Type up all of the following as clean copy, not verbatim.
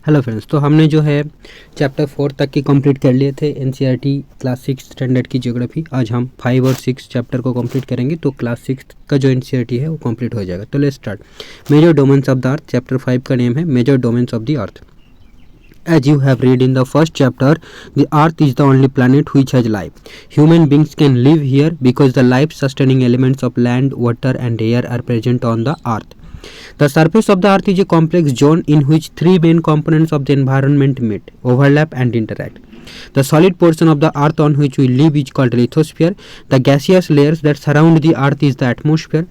Hello friends, तो हमने जो है चैप्टर 4 तक की कंप्लीट कर लिए थे एनसीईआरटी क्लास 6 स्टैंडर्ड की ज्योग्राफी। आज हम 5 और 6 चैप्टर को कंप्लीट करेंगे, तो क्लास 6 का जो एनसीईआरटी है वो कंप्लीट हो जाएगा। तो let's start. Major domains of the earth, chapter 5 का नेम है major domains of the earth. As you have read in the first chapter, the earth is the only planet which has life. Human beings can live here because the life sustaining elements of land, water and air are present on the earth. The surface of the earth is a complex zone in which three main components of the environment meet, overlap and interact. The solid portion of the earth on which we live is called lithosphere. The gaseous layers that surround the earth is the atmosphere,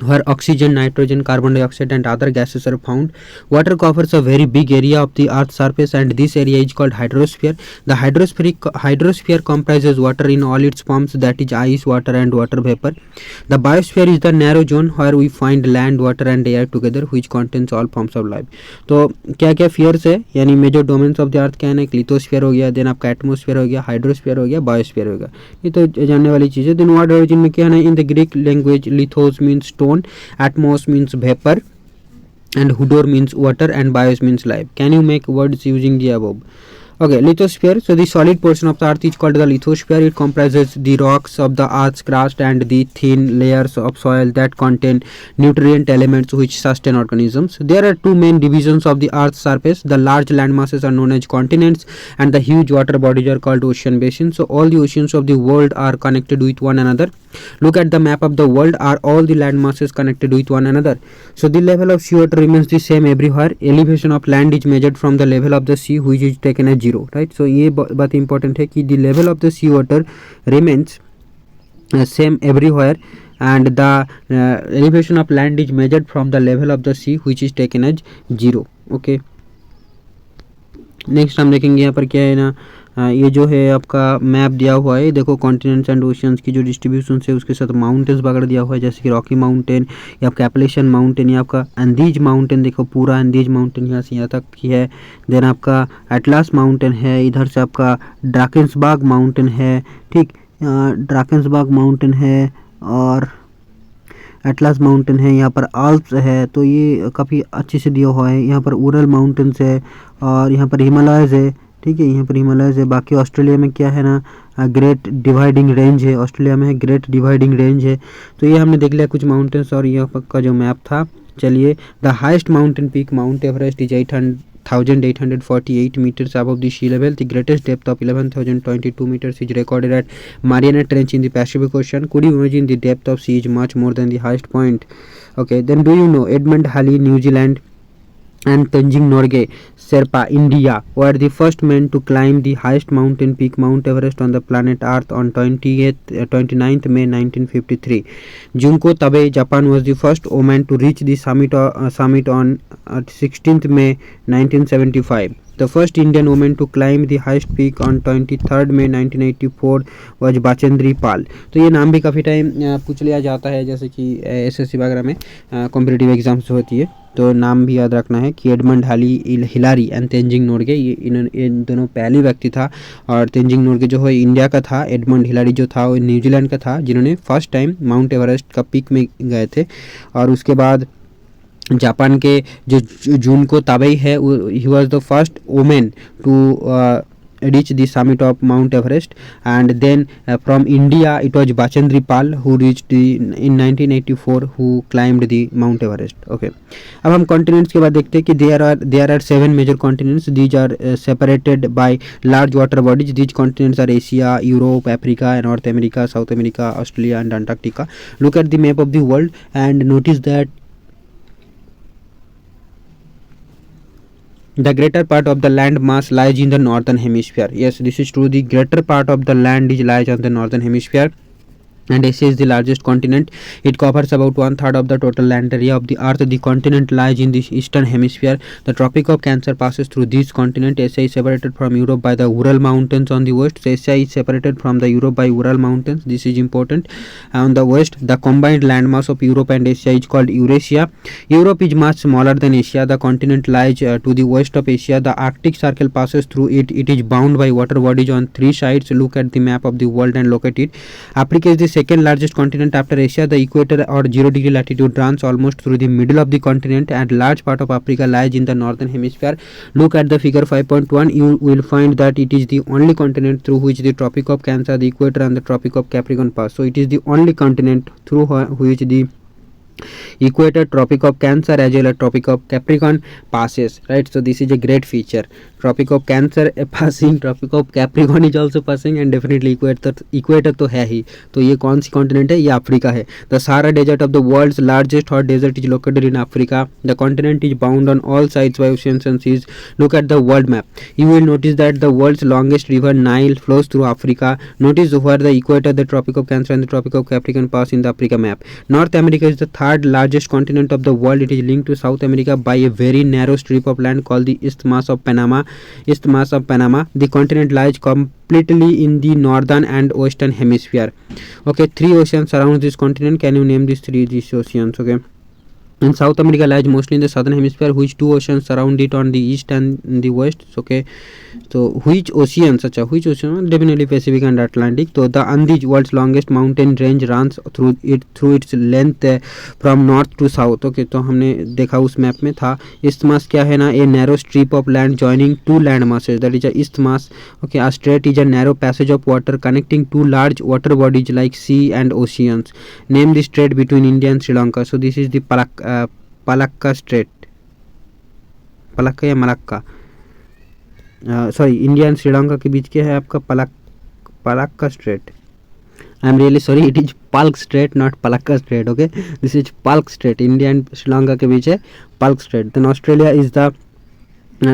where oxygen, nitrogen, carbon dioxide and other gases are found. Water covers a very big area of the earth's surface and this area is called hydrosphere. The hydrosphere comprises water in all its forms, that is ice, water and water vapor. The biosphere is the narrow zone where we find land, water and air together, which contains all forms of life. तो क्या क्या spheres है, यानी major domains of the earth क्या है ना, lithosphere हो गया, देन आपका एटमोस्फीयर हो गया, हाइड्रोस्फीयर हो गया, बायोस्फीयर हो गया, ये तो जानने वाली चीज़ है। देन वर्ड ओरिजिन में क्या है ना, in the Greek language lithos means stone, atmos means vapor and hudor means water and bios means life. Can you make words using the above? Okay, lithosphere. So the solid portion of the earth is called the lithosphere. It comprises the rocks of the earth's crust and the thin layers of soil that contain nutrient elements which sustain organisms. There are two main divisions of the earth's surface. The large land masses are known as continents and the huge water bodies are called ocean basins. So all the oceans of the world are connected with one another. Look at the map of the world. Are all the land masses connected with one another? So the level of sea water remains the same everywhere. Elevation of land is measured from the level of the sea, which is taken as 0, right? So ये बात important है कि the level of the sea water remains same everywhere and the elevation of land is measured from the level of the sea, which is taken as 0. Okay, next हम देखेंगे यहाँ पर क्या है ना, ये जो है आपका मैप दिया हुआ है, देखो कॉन्टिनेंट्स एंड ओशियंस की जो डिस्ट्रीब्यूशन है उसके साथ माउंटेन्स वगैरह दिया हुआ है, जैसे कि रॉकी माउंटेन या आपका एप्लेशियन माउंटेन या आपका एंडीज माउंटेन, देखो पूरा एंडीज माउंटेन यहाँ से यहाँ तक की है। देन आपका एटलास माउंटेन है, इधर से आपका ड्राकेंसबर्ग माउंटेन है, ठीक, ड्राकेंसबर्ग माउंटेन है और एटलास माउंटेन है, यहाँ पर आल्प्स है, तो ये काफ़ी अच्छे से दिया हुआ है। यहाँ पर उरल माउंटेन्स है और यहाँ पर हिमालयज़ है, ठीक है, यहाँ पर हिमालयज़ है। बाकी ऑस्ट्रेलिया में क्या है ना, ग्रेट डिवाइडिंग रेंज है, ऑस्ट्रेलिया में है ग्रेट डिवाइडिंग रेंज है। तो ये हमने देख लिया कुछ माउंटेन्स और यहाँ का जो मैप था। चलिए, the highest mountain peak mount Everest is 8,848 meters above the sea level. The greatest depth of 11,022 meters is recorded at Mariana Trench in the Pacific Ocean. Could you imagine the depth of sea is much more than the highest point? Okay, then do you know Edmund Halley, New Zealand and Tenzing Norgay, Sherpa, India were the first men to climb the highest mountain peak Mount Everest on the planet Earth on 29th May 1953. Junko Tabei, Japan was the first woman to reach the summit on 16th May 1975. The first Indian woman to climb the highest peak on 23rd May 1984 was Bachendri Pal. तो ये नाम भी काफ़ी time पूछ लिया जाता है, जैसे कि एसएससी वगैरह में कॉम्पिटिटिव एग्जाम्स होती है, तो नाम भी याद रखना है कि एडमंड हिलारी एंड तेंजिंग नोर्गे, ये इन दोनों पहले व्यक्ति था। और तेंजिंग नोर्गे जो है इंडिया का था, एडमंड हिलारी जो था वो न्यूजीलैंड का था, जिन्होंने फर्स्ट टाइम माउंट एवरेस्ट का पीक में गए थे। और उसके बाद जापान के जो जुनको ताबेई है, he was the first women to reach the summit of Mount Everest, and then from India it was Bachendri Pal who reached in 1984 who climbed the Mount Everest. Okay, अब हम continents के बाद देखते हैं कि there are 7 major continents. These are separated by large water bodies. These continents are Asia, Europe, Africa, North America, South America, Australia and Antarctica. Look at the map of the world and notice that the greater part of the land mass lies in the northern hemisphere. Yes, this is true. The greater part of the land lies on the northern hemisphere. And Asia is the largest continent. It covers about 1/3 of the total land area of the earth. The continent lies in the eastern hemisphere. The Tropic of Cancer passes through this continent. Asia is separated from Europe by the Ural Mountains on the west. So Asia is separated from the Europe by Ural Mountains. This is important. On the west, the combined landmass of Europe and Asia is called Eurasia. Europe is much smaller than Asia. The continent lies to the west of Asia. The Arctic Circle passes through it. It is bound by water bodies on 3 sides. Look at the map of the world and locate it. Africa is the second largest continent after Asia. The equator or 0 degree latitude runs almost through the middle of the continent, and large part of Africa lies in the northern hemisphere. Look at the figure 5.1. You will find that it is the only continent through which the Tropic of Cancer, the equator and the Tropic of Capricorn pass. So it is the only continent through which the equator, Tropic of Cancer as well as Tropic of Capricorn passes, right? So this is a great feature. Tropic of Cancer passing, Tropic of Capricorn is also passing, and definitely equator तो है ही. तो ये कौन सी continent है? ये Africa है. The Sahara Desert of the world's largest hot desert is located in Africa. The continent is bound on all sides by oceans and seas. Look at the world map. You will notice that the world's longest river Nile flows through Africa. Notice where the equator, the Tropic of Cancer and the Tropic of Capricorn pass in the Africa map. North America is the third largest continent of the world. It is linked to South America by a very narrow strip of land called the Isthmus of Panama. The continent lies completely in the northern and western hemisphere. Okay, 3 oceans surround this continent. Can you name these oceans? Okay. In South America lies mostly in the southern hemisphere, which 2 oceans surround it on the east and the west. Okay, so which oceans? Definitely Pacific and Atlantic. So the Andes, world's longest mountain range, runs through its length from north to south. Okay, तो हमने देखा उस map में था. Isthmus क्या है ना? A narrow strip of land joining 2 land masses, that is a isthmus. Okay, a strait is a narrow passage of water connecting 2 large water bodies like sea and oceans. Name the strait between India and Sri Lanka. So this is the Palakka Strait. Palakka या Malacca, sorry, India and Sri Lanka के बीच क्या है आपका? Palakka Strait. I am really sorry, it is Palk Strait, not Palakka Strait. Okay, this is Palk Strait. India and Sri Lanka के बीच है Palk Strait. Then Australia is the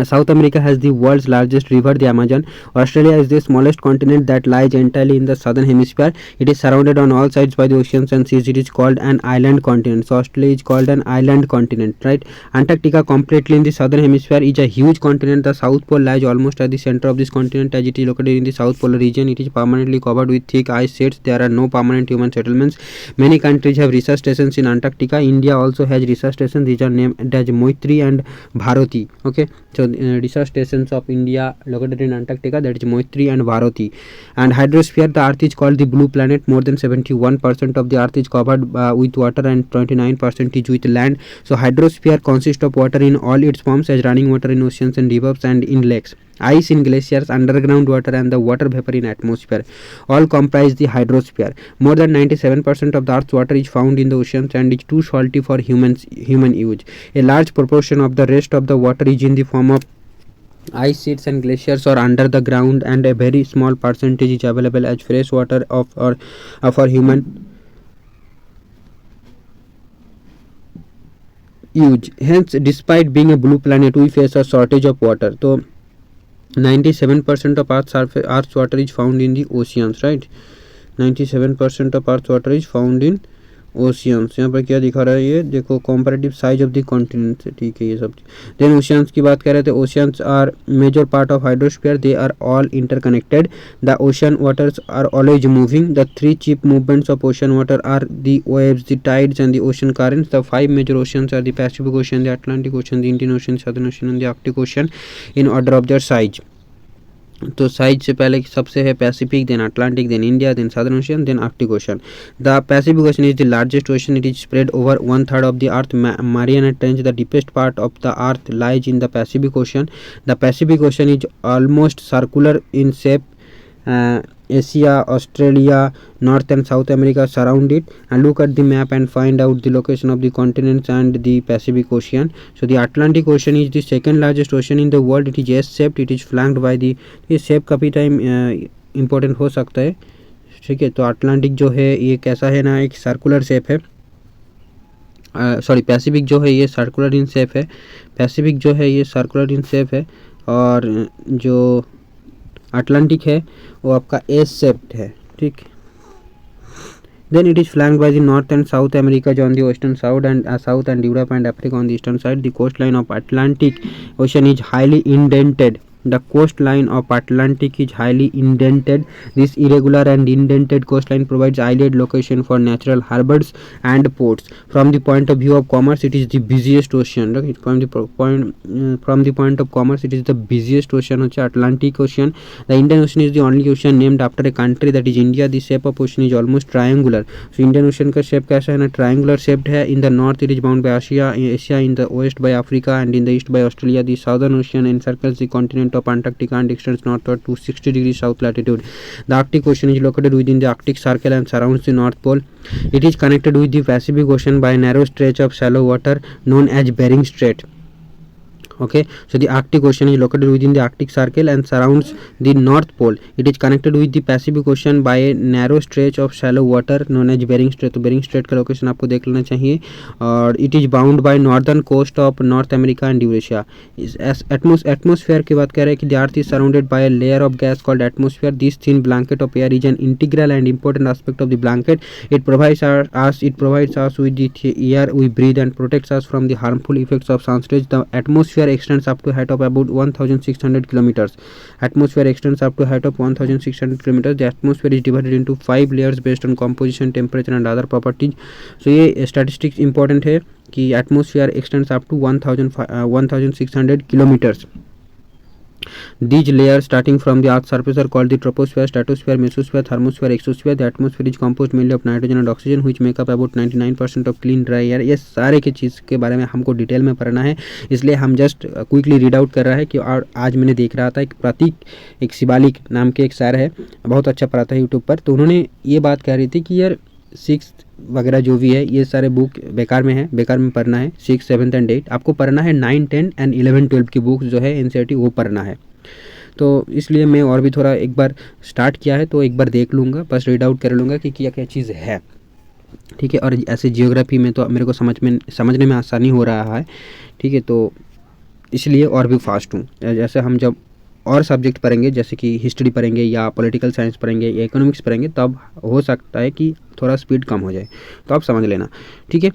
South America has the world's largest river, the Amazon. Australia is the smallest continent that lies entirely in the southern hemisphere. It is surrounded on all sides by the oceans and seas. It is called an island continent. So Australia is called an island continent, right? Antarctica, completely in the southern hemisphere, is a huge continent. The South Pole lies almost at the center of this continent, as it is located in the South Polar region. It is permanently covered with thick ice sheets. There are no permanent human settlements. Many countries have research stations in Antarctica. India also has research stations. These are named as Moitri and Bharati. Okay, so research stations of India located in Antarctica, that is Moitri and Bharati. And hydrosphere, the earth is called the blue planet. More than 71% of the earth is covered with water and 29% is with land. So hydrosphere consists of water in all its forms, as running water in oceans and rivers and in lakes, ice in glaciers, underground water and the water vapor in atmosphere, all comprise the hydrosphere. More than 97% of the earth's water is found in the oceans and is too salty for human use. A large proportion of the rest of the water is in the form of ice sheets and glaciers or under the ground, and a very small percentage is available as fresh water for human use. Hence, despite being a blue planet, we face a shortage of water. So 97% of Earth's water is found in the oceans, right? 97% of Earth's water is found in oceans. यहाँ पर क्या दिखा रहा है? ये देखो, comparative size of the continent. ठीक है, ये सब. देन ओशियंस की बात करें तो oceans are major part of hydrosphere. They are all interconnected. The ocean waters are always moving. The 3 chief movements of ocean water are the waves, the tides and the ocean currents. The 5 major oceans are the Pacific Ocean, the Atlantic Ocean, the Indian Ocean, Southern Ocean and the Arctic Ocean in order of their size. तो size से पहले सबसे है Pacific, then Atlantic, then India, then Southern Ocean, then Arctic Ocean. The Pacific Ocean is the largest ocean. It is spread over 1/3 of the earth. Mariana Trench, the deepest part of the earth, lies in the Pacific Ocean. The Pacific Ocean is almost circular in shape. Asia, Australia, North and South America surround it. And look at the map and find out the location of the continents and the Pacific Ocean. So the Atlantic Ocean is the second largest ocean in the world. It is S-shaped. It is flanked by the, ये shape काफ़ी time important हो सकता है. ठीक है, तो Atlantic जो है ये कैसा है ना, एक सर्कुलर शेप है. सॉरी, पैसिफिक जो है ये सर्कुलर इन शेप है. पैसिफिक जो है ये सर्कुलर इन शेप है, और जो अटलांटिक है वो आपका एस शेप्ड है. ठीक, then it is flanked by the North and South America on the western side, and South and Europe and Africa on the eastern side. The coastline of Atlantic Ocean is highly indented. The coastline of Atlantic is highly indented. This irregular and indented coastline provides ideal location for natural harbors and ports. From the point of view of commerce, it is the busiest ocean. Right? From the point of commerce, it is the busiest ocean, Atlantic Ocean. The Indian Ocean is the only ocean named after a country, that is India. The shape of ocean is almost triangular. So Indian Ocean का shape कैसा है ना, triangular shaped है. In the north it is bound by Asia, in the west by Africa, and in the east by Australia. The southern ocean encircles the continent of Antarctica and extends northward to 60 degrees south latitude. The Arctic Ocean is located within the Arctic Circle and surrounds the North Pole. It is connected with the Pacific Ocean by a narrow stretch of shallow water known as Bering Strait. Okay, so the Arctic Ocean is located within the Arctic Circle and surrounds the North Pole. It is connected with the Pacific Ocean by a narrow stretch of shallow water known as Bering Strait. तो Bering Strait का location आपको देख लेना चाहिए. और it is bound by northern coast of North America and Eurasia. Atmosphere की बात कर रहे हैं कि the Earth is surrounded by a layer of gas called atmosphere. This thin blanket of air is an integral and important aspect of the blanket. It provides us with the air we breathe and protects us from the harmful effects of sunstroke. The atmosphere extends up to a height of about 1600 kilometers. Atmosphere extends up to a height of 1600 kilometers. The atmosphere is divided into 5 layers based on composition, temperature and other properties. So ये statistics important है कि atmosphere extends up to 1600 kilometers. These layers starting from the Earth's surface are called the troposphere, stratosphere, mesosphere, thermosphere, exosphere. The atmosphere is composed mainly of nitrogen and oxygen, which make up about 99% of clean dry air. ये सारे के चीज़ के बारे में हमको detail में पढ़ना है, इसलिए हम जस्ट क्विकली रीड आउट कर रहा है कि और आज मैंने देख रहा था एक प्रतीक, एक शिवालिक नाम के एक सर है, बहुत अच्छा पढ़ाता है यूट्यूब पर. तो उन्होंने ये बात कह रही थी कि यार 6 वगैरह जो भी है ये सारे बुक बेकार में है, बेकार में पढ़ना है. 6, 7 एंड 8 आपको पढ़ना है. 9, 10 एंड 11, 12 की बुक्स जो है एनसीईआरटी वो पढ़ना है. तो इसलिए मैं और भी थोड़ा एक बार स्टार्ट किया है तो एक बार देख लूँगा, बस रीड आउट कर लूँगा कि क्या क्या चीज़ है. ठीक है. और ऐसे जियोग्राफी में तो मेरे को समझने में आसानी हो रहा है. ठीक है. तो इसलिए और भी फास्ट हूँ. जैसे हम जब और सब्जेक्ट पढ़ेंगे, जैसे कि हिस्ट्री पढ़ेंगे या पॉलिटिकल साइंस पढ़ेंगे या इकोनॉमिक्स पढ़ेंगे, तब हो सकता है कि थोड़ा स्पीड कम हो जाए, तो आप समझ लेना. ठीक है.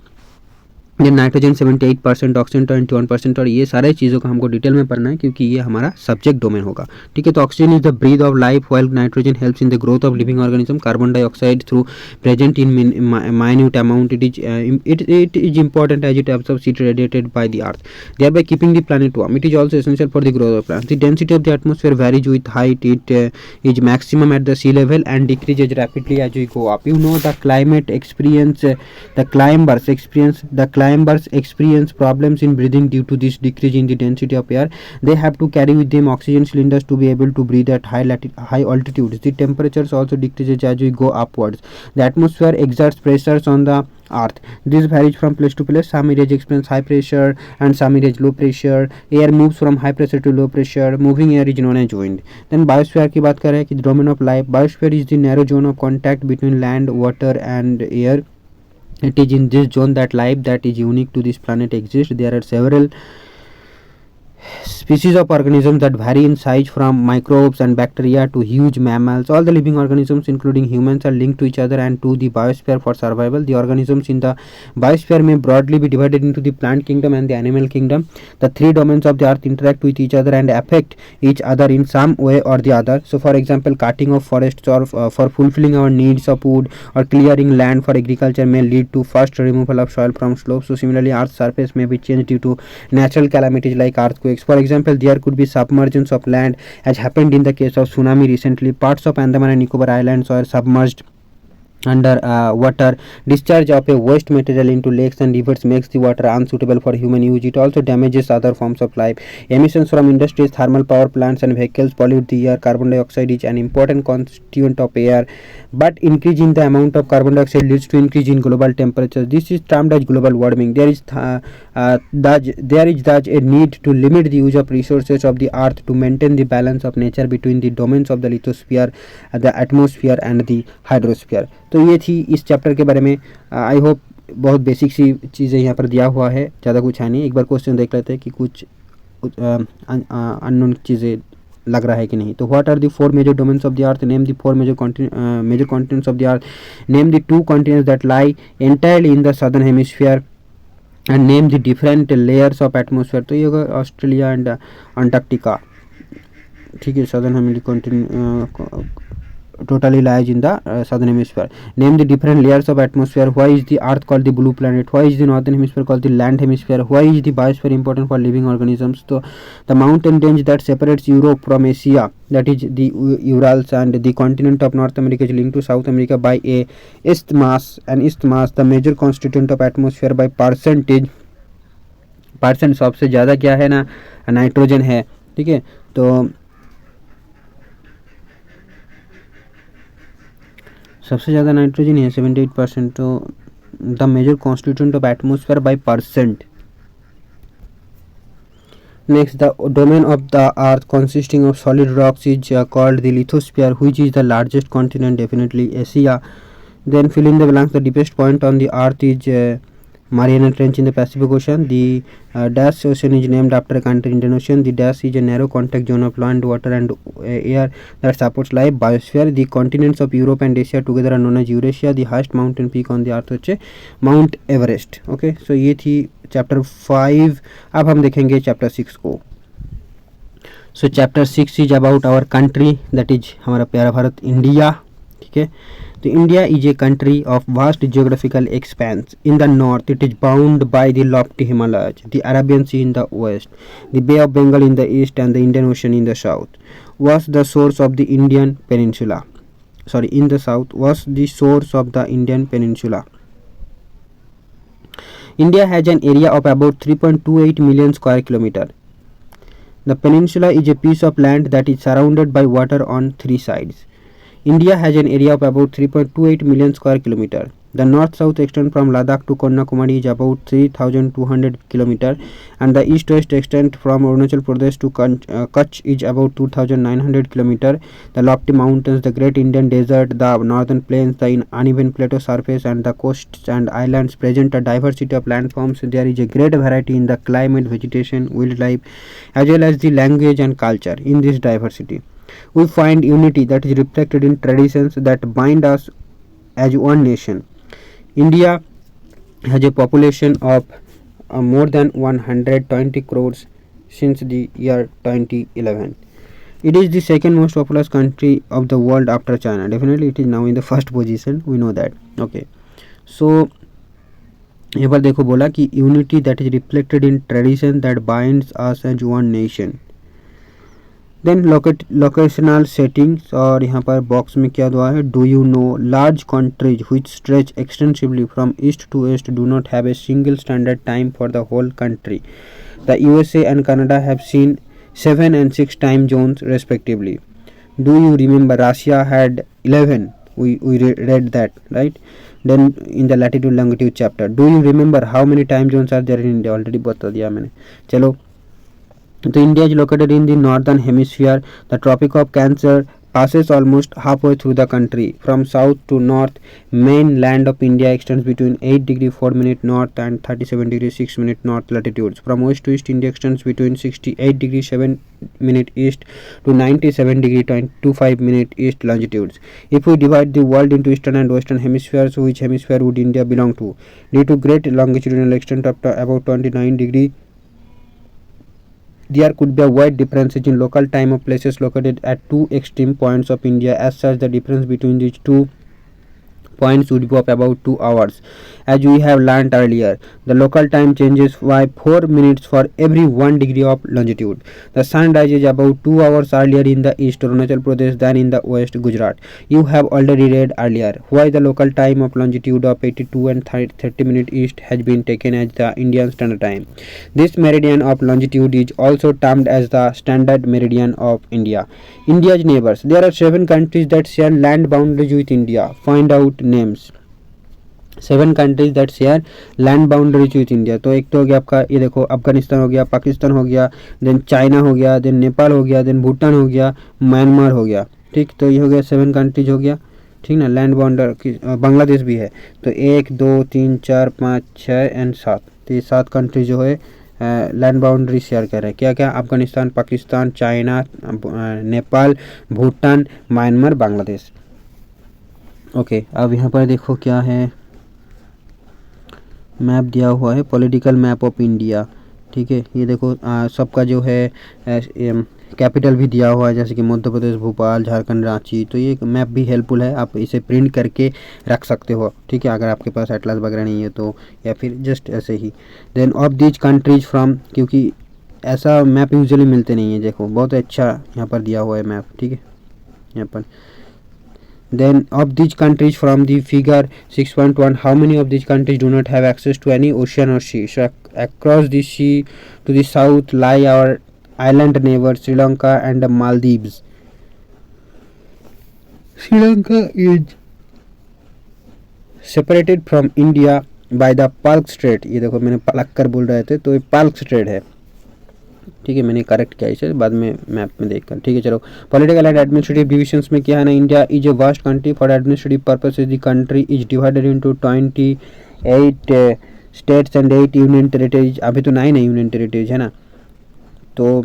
ये नाइट्रोजन 78%, ऑक्सीजन 21%, और ये सारे चीज़ों का हमको डिटेल में पढ़ना है क्योंकि ये हमारा सब्जेक्ट डोमेन होगा. ठीक है. तो oxygen is the breath of life, while nitrogen helps in the growth of living organism. Carbon dioxide through present in minute amount, it is important as it absorbs heat radiated by the earth, thereby keeping the planet warm. It is also essential for the growth of plants. The density of the atmosphere varies with height. It is maximum at the sea level and decreases rapidly as we go up. You know, the climbers experience problems in breathing due to this decrease in the density of air. They have to carry with them oxygen cylinders to be able to breathe at high altitudes. The temperatures also decreases as we go upwards. The atmosphere exerts pressures on the earth. This varies from place to place. Some areas experience high pressure and some areas low pressure. Air moves from high pressure to low pressure. Moving air is known as wind. Then biosphere की बात करें कि domain of life. Biosphere is the narrow zone of contact between land, water and air. It is in this zone that life that is unique to this planet exists. There are several species of organisms that vary in size from microbes and bacteria to huge mammals. All the living organisms including humans are linked to each other and to the biosphere for survival. The organisms in the biosphere may broadly be divided into the plant kingdom and the animal kingdom. The 3 domains of the earth interact with each other and affect each other in some way or the other. So for example, cutting of forests or for fulfilling our needs of wood or clearing land for agriculture may lead to fast removal of soil from slopes. So similarly, earth's surface may be changed due to natural calamities like earthquakes. For example, there could be submergence of land as happened in the case of tsunami recently. Parts of Andaman and Nicobar Islands are submerged under water. Discharge of a waste material into lakes and rivers makes the water unsuitable for human use. It also damages other forms of life. Emissions from industries, thermal power plants and vehicles pollute the air. Carbon dioxide is an important constituent of air, but increase in the amount of carbon dioxide leads to increase in global temperatures. This is termed as global warming. There is thus a need to limit the use of resources of the earth to maintain the balance of nature between the domains of the lithosphere, the atmosphere and the hydrosphere. तो ये थी इस chapter के बारे में. I hope बहुत basic सी चीज़ें यहाँ पर दिया हुआ है, ज़्यादा कुछ है नहीं. एक बार क्वेश्चन देख लेते हैं कि कुछ अननोन चीज़ें लग रहा है कि नहीं. तो what are the 4 major domains of the earth? Name the 4 major continents of the earth. Name the 2 continents that lie entirely in the southern hemisphere and name the different layers of atmosphere. तो ये होगा Australia and Antarctica. ठीक है, southern hemisphere totally lies in the southern hemisphere. Name the different layers of atmosphere. Why is the earth called the blue planet? Why is the northern hemisphere called the land hemisphere? Why is the biosphere important for living organisms? So the mountain range that separates Europe from Asia, that is the Urals, and the continent of North America is linked to South America by a isthmus. An isthmus, the major constituent of atmosphere by percentage, percent सबसे ज़्यादा क्या है ना, nitrogen है। ठीक है, तो सबसे ज़्यादा नाइट्रोजन है 78%। तो the major constituent of atmosphere by percent. Next, the domain of the earth consisting of solid rocks is called the lithosphere, which is the largest continent, definitely Asia. Then fill in the blanks, the deepest point on the earth is Mariana Trench in the Pacific Ocean. The Dash Ocean is named after a country, Indian Ocean. The Dash is a narrow contact zone of land, water and air that supports life. Biosphere, the continents of Europe and Asia together are known as Eurasia. The highest mountain peak on the earth है Mount Everest. Okay, so ये थी chapter 5। अब हम देखेंगे chapter 6 को। So chapter 6 is about our country, that is हमारा प्यारा Bharat, India. ठीक है, तो India is a country of vast geographical expanse. In the north it is bound by the lofty Himalayas, the Arabian Sea in the west, the Bay of Bengal in the east and the Indian Ocean in the south. was the source of the Indian peninsula, sorry, in the south was the source of the Indian peninsula. India has an area of about 3.28 million square kilometer. The peninsula is a piece of land that is surrounded by water on three sides. India has an area of about 3.28 million square kilometer. The north-south extent from Ladakh to Kanyakumari is about 3,200 km, and the east-west extent from Arunachal Pradesh to Kutch is about 2,900 km. The lofty mountains, the Great Indian Desert, the northern plains, the uneven plateau surface, and the coasts and islands present a diversity of landforms. There is a great variety in the climate, vegetation, wildlife, as well as the language and culture. In this diversity, we find unity that is reflected in traditions that bind us as one nation. India has a population of more than 120 crores since the year 2011. It is the second most populous country of the world after China. Definitely it is now in the first position, we know that. Okay, so यहाँ पर देखो बोला कि unity that is reflected in tradition that binds us as one nation. Then locational settings, और यहाँ पर box में क्या दुआ है, do you know large countries which stretch extensively from east to west do not have a single standard time for the whole country. The USA and Canada have seen 7 and 6 time zones respectively. Do you remember Russia had 11, we read that, right? Then in the latitude longitude chapter, do you remember how many time zones are there in India? Already बता दिया मैंने. चलो, तो India is located in the northern hemisphere. The tropic of cancer passes almost halfway through the country. From south to north, main land of India extends between 8 degree 4 minute north and 37 degree 6 minute north latitudes. From west to east, India extends between 68 degree 7 minute east to 97 degree 25 minute east longitudes. If we divide the world into eastern and western hemispheres, which hemisphere would India belong to? Due to great longitudinal extent of about 29 degree, there could be a wide differences in local time of places located at two extreme points of India. As such, the difference between these two points would be of about 2 hours. As we have learnt earlier, the local time changes by 4 minutes for every 1 degree of longitude. The sun rises about 2 hours earlier in the east, Arunachal Pradesh, than in the west, Gujarat. You have already read earlier why the local time of longitude of 82 and 30 minutes east has been taken as the Indian Standard Time. This meridian of longitude is also termed as the Standard Meridian of India. India's neighbors. There are 7 countries that share land boundaries with India. Find out names. 7 countries that share land boundaries with India. तो एक तो हो गया आपका, ये देखो, अफगानिस्तान हो गया, पाकिस्तान हो गया, देन चाइना हो गया, देन नेपाल हो गया, देन भूटान हो गया, म्यांमार हो गया. ठीक, तो ये हो गया 7 कंट्रीज हो गया. ठीक ना, लैंड बाउंड्री. बांग्लादेश भी है. तो 1 2 3 4 5 6 एंड 7, तो ये 7 कंट्रीज जो है लैंड बाउंड्री शेयर कर रहे हैं. क्या क्या? Afghanistan, Pakistan, China, Nepal, Bhutan, Myanmar, Bangladesh. Okay, अब यहाँ पर देखो क्या है, मैप दिया हुआ है, पॉलिटिकल मैप ऑफ इंडिया. ठीक है, ये देखो सबका जो है कैपिटल भी दिया हुआ है जैसे कि मध्य प्रदेश भोपाल, झारखंड रांची। तो ये मैप भी हेल्पफुल है, आप इसे प्रिंट करके रख सकते हो, ठीक है, अगर आपके पास एटलस वगैरह नहीं है तो, या फिर जस्ट ऐसे ही। Then of these countries from, क्योंकि ऐसा मैप यूजुअली मिलते नहीं है, देखो बहुत अच्छा यहाँ पर दिया हुआ है मैप, ठीक है यहाँ पर। Then of these countries from the figure 6.1, how many of these countries do not have access to any ocean or sea? So across the sea to the south lie our island neighbors Sri Lanka and the Maldives. Sri Lanka is separated from India by the Palk Strait. ये देखो मैंने पलक्कर बोल रहे थे तो ये Palk straight है, ठीक है, मैंने करेक्ट किया इसे बाद में मैप में देखकर, ठीक है। चलो पॉलिटिकल एंड एडमिनिस्ट्रेटिव डिविजन्स में क्या है ना, India is a vast country for administrative purposes the country is divided into 28 states and 8 union territories. अभी तो 9 यूनियन टेरिटरीज है ना। तो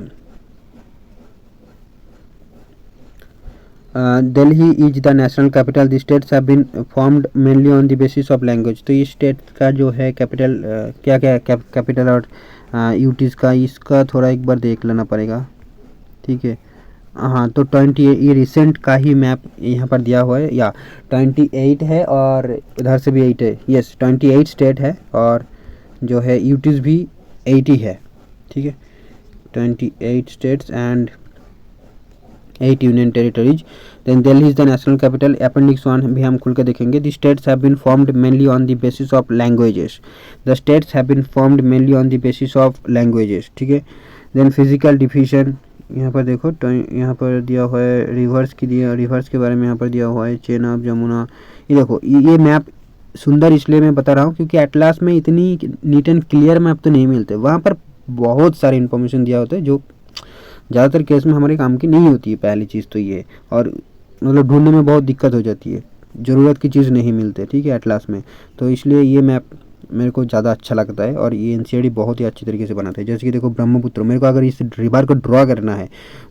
Delhi is the national capital, the states have been formed mainly on the basis of language. तो ये state का जो है कैपिटल क्या क्या है, कैपिटल और यूटीज़ का, इसका थोड़ा एक बार देख लेना पड़ेगा, ठीक है। हाँ तो 28 ये रिसेंट का ही मैप यहाँ पर दिया हुआ है, या 28 है और इधर से भी 8 है, यस 28 स्टेट है और जो है यूटीज़ भी 80 है, ठीक है, 28 states and 8 union territories. Then Delhi is the national capital, appendix 1 भी हम खुल के देखेंगे। The states have been formed mainly on the basis of languages, the states have been formed mainly on the basis of languages, ठीक है। Then physical डिफिशन यहाँ पर देखो, यहाँ पर दिया हुआ है रिवर्स की, दिया रिवर्स के बारे में यहाँ पर दिया हुआ है, चेनाब जमुना। ये देखो ये मैप सुंदर इसलिए मैं बता रहा हूँ क्योंकि एटलास में इतनी नीट एंड क्लियर मैप तो नहीं मिलते, वहाँ पर बहुत सारे इन्फॉर्मेशन दिया होता है जो ज़्यादातर केस में हमारे काम की नहीं होती है, पहली चीज़ तो ये, और मतलब ढूंढने में बहुत दिक्कत हो जाती है, ज़रूरत की चीज़ नहीं मिलते, ठीक है एटलास में। तो इसलिए ये मैप मेरे को ज़्यादा अच्छा लगता है और ये एनसीईआरटी बहुत ही अच्छी तरीके से बनाते हैं। जैसे कि देखो ब्रह्मपुत्र, मेरे को अगर इस रिवर को ड्रॉ करना है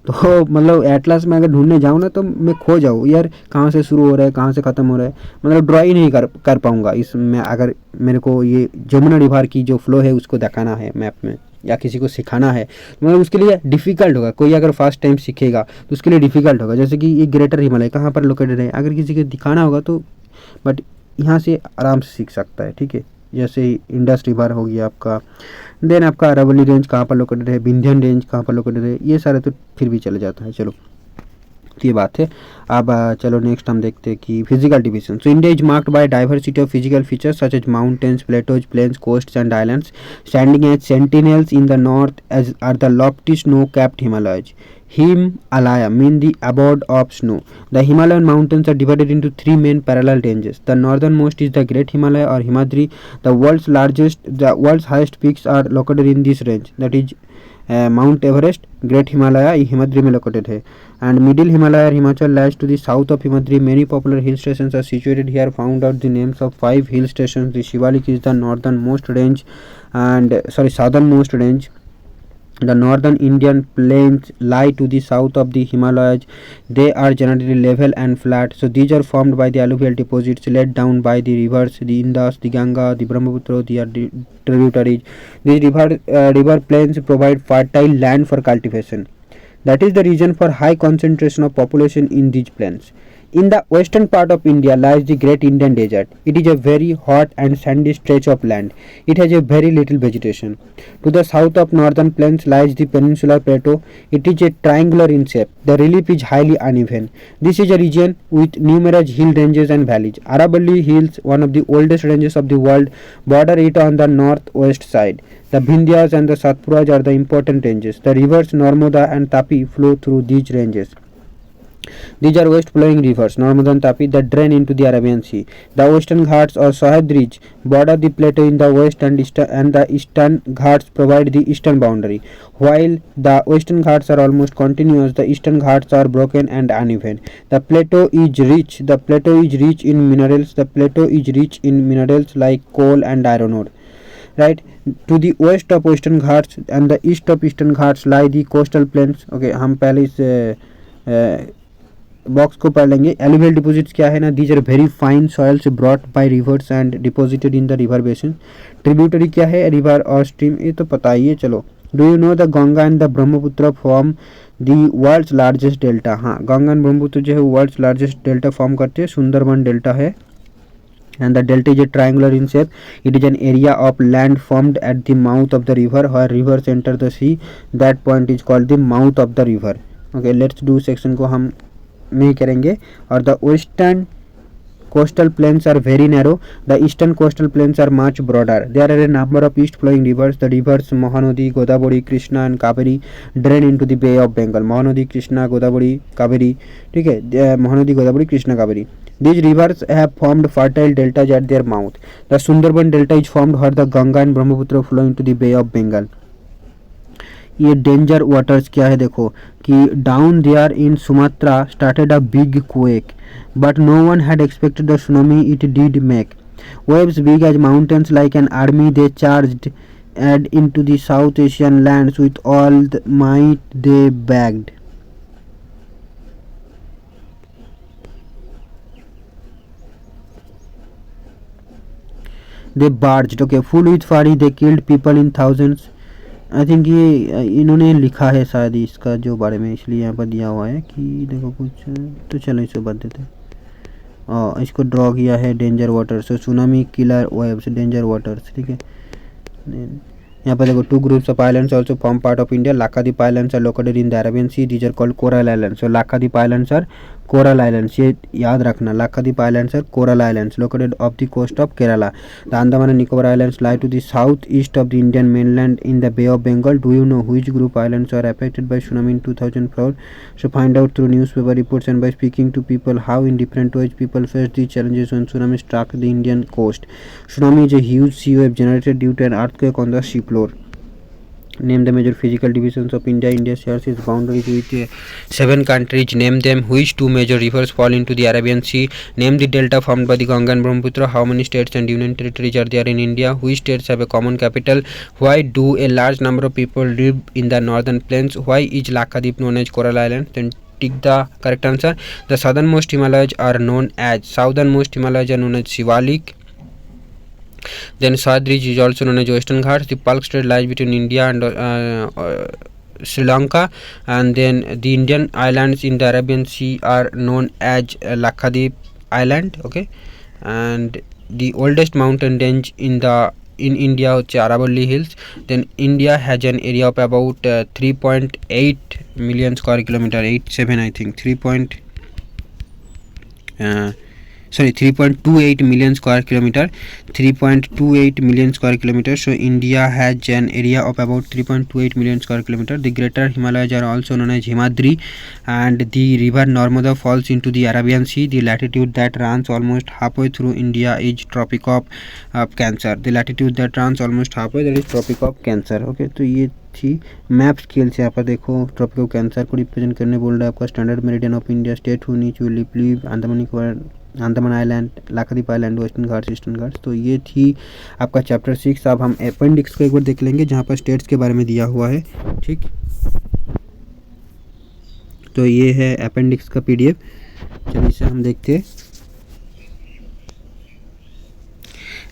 तो मतलब एटलास में अगर ढूंढने जाऊँ ना तो मैं खो जाऊँ यार, कहाँ से शुरू हो रहा है कहाँ से ख़त्म हो रहा है, मतलब ड्रॉ ही नहीं कर पाऊँगा इसमें। अगर मेरे को ये जमुना रिवर की जो फ्लो है उसको दिखाना है मैप में या किसी को सिखाना है, मतलब उसके लिए डिफ़िकल्ट होगा। कोई अगर फर्स्ट टाइम सीखेगा तो उसके लिए डिफ़िकल्ट होगा। जैसे कि ये ग्रेटर हिमालय कहाँ पर लोकेटेड है, अगर किसी को दिखाना होगा तो बट यहाँ से आराम से सीख सकता है, ठीक है। जैसे इंडस रिवर हो गया आपका, देन आपका अरावली रेंज कहाँ पर लोकेटेड है, विंध्यन रेंज कहाँ पर लोकेटेड है, ये सारे तो फिर भी चले जाता है। चलो तो ये बात है। अब चलो नेक्स्ट हम देखते हैं कि physical division. So India is marked by diversity of physical features such as mountains, plateaus, plains, coasts and islands standing as sentinels in the north are the द lofty snow-capped Himalayas. Himalaya mean the abode of snow. The Himalayan mountains are divided into 3 main parallel ranges. The northernmost is the Great Himalaya or Himadri. The world's highest peaks are located in this range. That is Mount Everest, Great Himalaya Himadri में located है, and Middle Himalaya Himachal lies to the south of Himadri. Many popular hill stations are situated here. Found out the names of 5 hill stations. The Shivalik is the northernmost range, southernmost range. The northern Indian plains lie to the south of the Himalayas. They are generally level and flat. So these are formed by the alluvial deposits laid down by the rivers, the Indus, the Ganga, the Brahmaputra, the tributaries. These river plains provide fertile land for cultivation. That is the reason for high concentration of population in these plains. In the western part of India lies the Great Indian Desert. It is a very hot and sandy stretch of land. It has a very little vegetation. To the south of northern plains lies the peninsular plateau. It is a triangular in shape. The relief is highly uneven. This is a region with numerous hill ranges and valleys. Aravalli Hills, one of the oldest ranges of the world, border it on the northwest side. The Vindhyas and the Satpuras are the important ranges. The rivers Narmada and Tapi flow through these ranges. These are west-flowing rivers, Narmada and Tapi, that drain into the Arabian Sea. The Western Ghats or Sahyadris border the plateau in the west, and the Eastern Ghats provide the eastern boundary. While the Western Ghats are almost continuous, the Eastern Ghats are broken and uneven. The plateau is rich. The plateau is rich in minerals. The plateau is rich in minerals like coal and iron ore. Right, to the west of Western Ghats and the east of Eastern Ghats lie the coastal plains. Okay, हम पहले इस box को पढ़ लेंगे। Alluvial deposits क्या है ना, these are very fine soils brought by rivers and deposited in the river basin. Tributary क्या है, रिवर और स्ट्रीम, ये तो पता ही है। चलो do you know the Ganga and the Brahmaputra form the world's largest delta. हाँ, गंगा एंड ब्रह्मपुत्र जो है वर्ल्ड्स लार्जेस्ट डेल्टा फॉर्म करते हैं, सुंदरबन डेल्टा है। And the delta is a triangular in shape. It is an area of land formed at the mouth of the river where rivers enter the sea. That point is called the mouth of the river. Okay, let's do section को हम नहीं करेंगे। और the western coastal plains are very narrow. The eastern coastal plains are much broader. There are a number of east flowing rivers. The rivers Mahanadi, Godavari, Krishna and Kaveri drain into the Bay of Bengal. Mahanadi, Krishna, Godavari, Kaveri, ठीक है, Mahanadi, Godavari, Krishna, Kaveri. These rivers have formed fertile deltas at their mouth. The Sundarban delta is formed where the Ganga and Brahmaputra flow into the Bay of Bengal. ये danger waters क्या है देखो कि down there in Sumatra started a big quake but no one had expected the tsunami it did make waves big as mountains like an army they charged and into the South Asian lands with all the might they bagged. They barged, okay, full with fury they killed people in thousands. I think ये इन्होंने लिखा है शायद इसका जो बारे में, इसलिए यहाँ पर दिया हुआ है कि देखो कुछ, तो चलो इसे बता देते हैं। इसको ड्रॉ किया है danger waters, tsunami killer waves danger waters, ठीक है। यहाँ पर देखो two groups of islands also form part of India. Lakshadweep islands are located in the Arabian Sea, these are called coral islands. So Lakshadweep islands are coral islands, ये याद रखना, Lakshadweep islands are coral islands located off the coast of Kerala. The Andaman and Nicobar islands lie to the south east of the Indian mainland in the Bay of Bengal. Do you know which group islands are affected by tsunami in 2004? So find out through newspaper reports and by speaking to people how in different ways people face these challenges when tsunami struck the Indian coast. Tsunami is a huge sea wave generated due to an earthquake on the seafloor. Name the major physical divisions of India. India shares its boundaries with 7 countries. Name them. Which 2 major rivers fall into the Arabian Sea? Name the delta formed by the Ganga and Brahmaputra. How many states and union territories are there in India? Which states have a common capital? Why do a large number of people live in the northern plains? Why is Lakkadiv known as Coral Island? Then tick the correct answer. The southernmost Himalayas are known as Shivalik. Then Sadri is also known as Western Ghats. The Palk Strait lies between India and Sri Lanka, and then the Indian islands in the Arabian Sea are known as Lakkadiv Island. Okay, and the oldest mountain range in India is Aravalli Hills. Then India has an area of about 3.8 million square kilometer, 87 I think, 3.28 million square kilometer, 3.28 million square kilometer. So India has an area of about 3.28 million square kilometer. The greater Himalayas are also known as Himadri, and the river Narmada falls into the Arabian Sea. The latitude that runs almost halfway through India is Tropic of Cancer. The latitude that runs almost halfway, that is Tropic of Cancer. Okay, तो ये थी map scales. यहाँ पर देखो Tropic of Cancer को represent करने बोल रहा है आपका standard meridian of India, state who नीच will live Andaman island, Lakshadweep island, Western Ghats, Eastern Ghats. तो ये थी आपका चैप्टर 6। अब हम अपेंडिक्स को एक बार देख लेंगे जहाँ पर स्टेट्स के बारे में दिया हुआ है, ठीक। तो ये है अपेंडिक्स का PDF, चलिए इसे हम देखते हैं।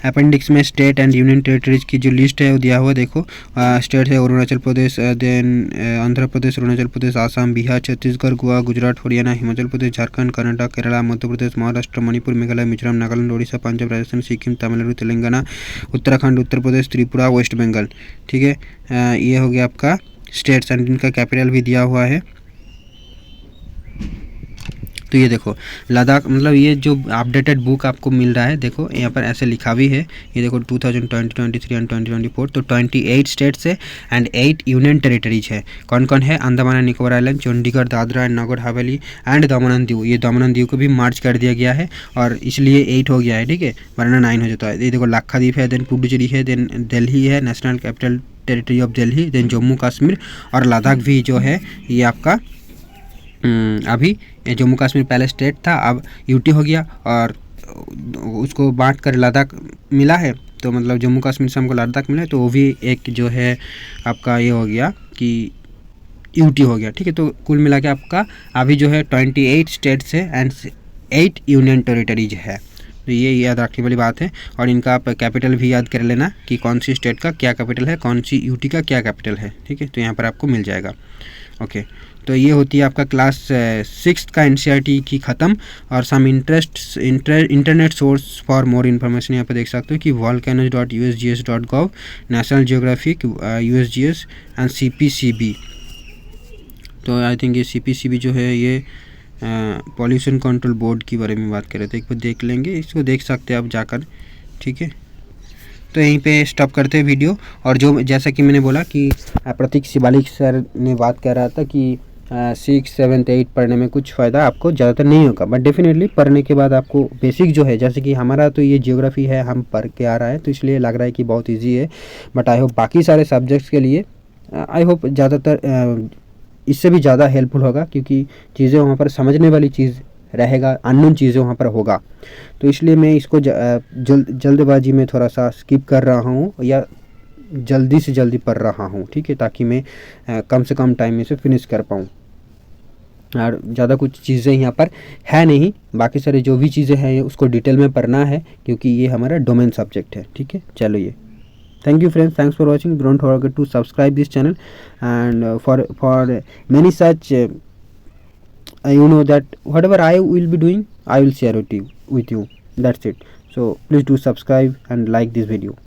अपेंडिक्स में स्टेट एंड यूनियन टेरिटरीज की जो लिस्ट है वो दिया हुआ, देखो स्टेट है अरुणाचल प्रदेश, देन आंध्र प्रदेश, अरुणाचल प्रदेश, आसाम, बिहार, छत्तीसगढ़, गोवा, गुजरात, हरियाणा, हिमाचल प्रदेश, झारखंड, कर्नाटक, केरला, मध्य प्रदेश, महाराष्ट्र, मणिपुर, मेघालय, मिजोरम, नागालैंड, उड़ीसा, पंजाब, राजस्थान, सिक्किम, तमिलनाडु, तेलंगाना, उत्तराखंड, उत्तर प्रदेश, त्रिपुरा, वेस्ट बंगाल, ठीक है। ये हो गया आपका स्टेट्स एंड इनका कैपिटल भी दिया हुआ है। तो ये देखो लद्दाख, मतलब ये जो अपडेटेड बुक आपको मिल रहा है, देखो यहाँ पर ऐसे लिखा भी है, ये देखो 2020, 2023 एंड 2024। तो 28 स्टेट्स है एंड 8 यूनियन टेरिटरीज है। कौन कौन है? Andaman and Nicobar island, Chandigarh, Dadra and Nagar Haveli and Daman and Diu. ये दमन एंड दीव को भी मार्च कर दिया गया है और इसलिए 8 हो गया है, ठीक है, वरना 9 हो जाता है। ये देखो लाक्षाद्वीप है, देन पुडुचेरी है, देन दिल्ली है, national capital territory of Delhi, then Jammu Kashmir और लद्दाख भी जो है ये आपका अभी जम्मू कश्मीर पहले स्टेट था, अब यूटी हो गया और उसको बांट कर लद्दाख मिला है। तो मतलब जम्मू कश्मीर से हमको लद्दाख मिला है, तो वो भी एक जो है आपका ये हो गया कि यूटी हो गया, ठीक है। तो कुल मिला के आपका अभी जो है 28 स्टेट्स है एंड 8 यूनियन टेरिटरीज है, तो ये याद रखने वाली बात है। और इनका आप कैपिटल भी याद कर लेना कि कौन सी स्टेट का क्या कैपिटल है, कौन सी यूटी का क्या कैपिटल है, ठीक है। तो यहाँ पर आपको मिल जाएगा। ओके, तो ये होती है आपका क्लास 6 का एनसीईआरटी की ख़त्म। और some internet source for more information यहाँ पे देख सकते हो कि volcanoes.usgs.gov, National Geographic, USGS and CPCB। तो आई थिंक ये CPCB जो है ये पॉल्यूशन कंट्रोल बोर्ड के बारे में बात कर रहे थे। एक बार देख लेंगे, इसको देख सकते हैं आप जाकर, ठीक है। तो यहीं पे स्टॉप करते हैं वीडियो। और जो जैसा कि मैंने बोला कि प्रतीक शिवालिक सर ने बात कर रहा था कि 6, 7, 8 पढ़ने में कुछ फ़ायदा आपको ज़्यादातर नहीं होगा, बट डेफिनेटली पढ़ने के बाद आपको बेसिक जो है, जैसे कि हमारा तो ये जियोग्राफी है, हम पढ़ के आ रहा है तो इसलिए लग रहा है कि बहुत ईजी है। बट आई होप बाकी सारे सब्जेक्ट्स के लिए आई होप ज़्यादातर इससे भी ज़्यादा हेल्पफुल होगा, क्योंकि चीज़ें वहाँ पर समझने वाली चीज़ रहेगा, अननोन चीज़ें वहाँ पर होगा। तो इसलिए मैं इसको जल्दबाजी में थोड़ा सा स्किप कर रहा हूँ या जल्दी से जल्दी पढ़ रहा हूँ, ठीक है, ताकि मैं कम से कम टाइम में से फिनिश कर पाऊँ। और ज़्यादा कुछ चीज़ें यहाँ पर है नहीं, बाकी सारे जो भी चीज़ें हैं उसको डिटेल में पढ़ना है, क्योंकि ये हमारा डोमेन सब्जेक्ट है, ठीक है। चलो ये thank you friends, thanks for watching. Don't forget to subscribe this channel, and for many such you know that whatever I will be doing, I will share it with you. That's it. So please do subscribe and like this video.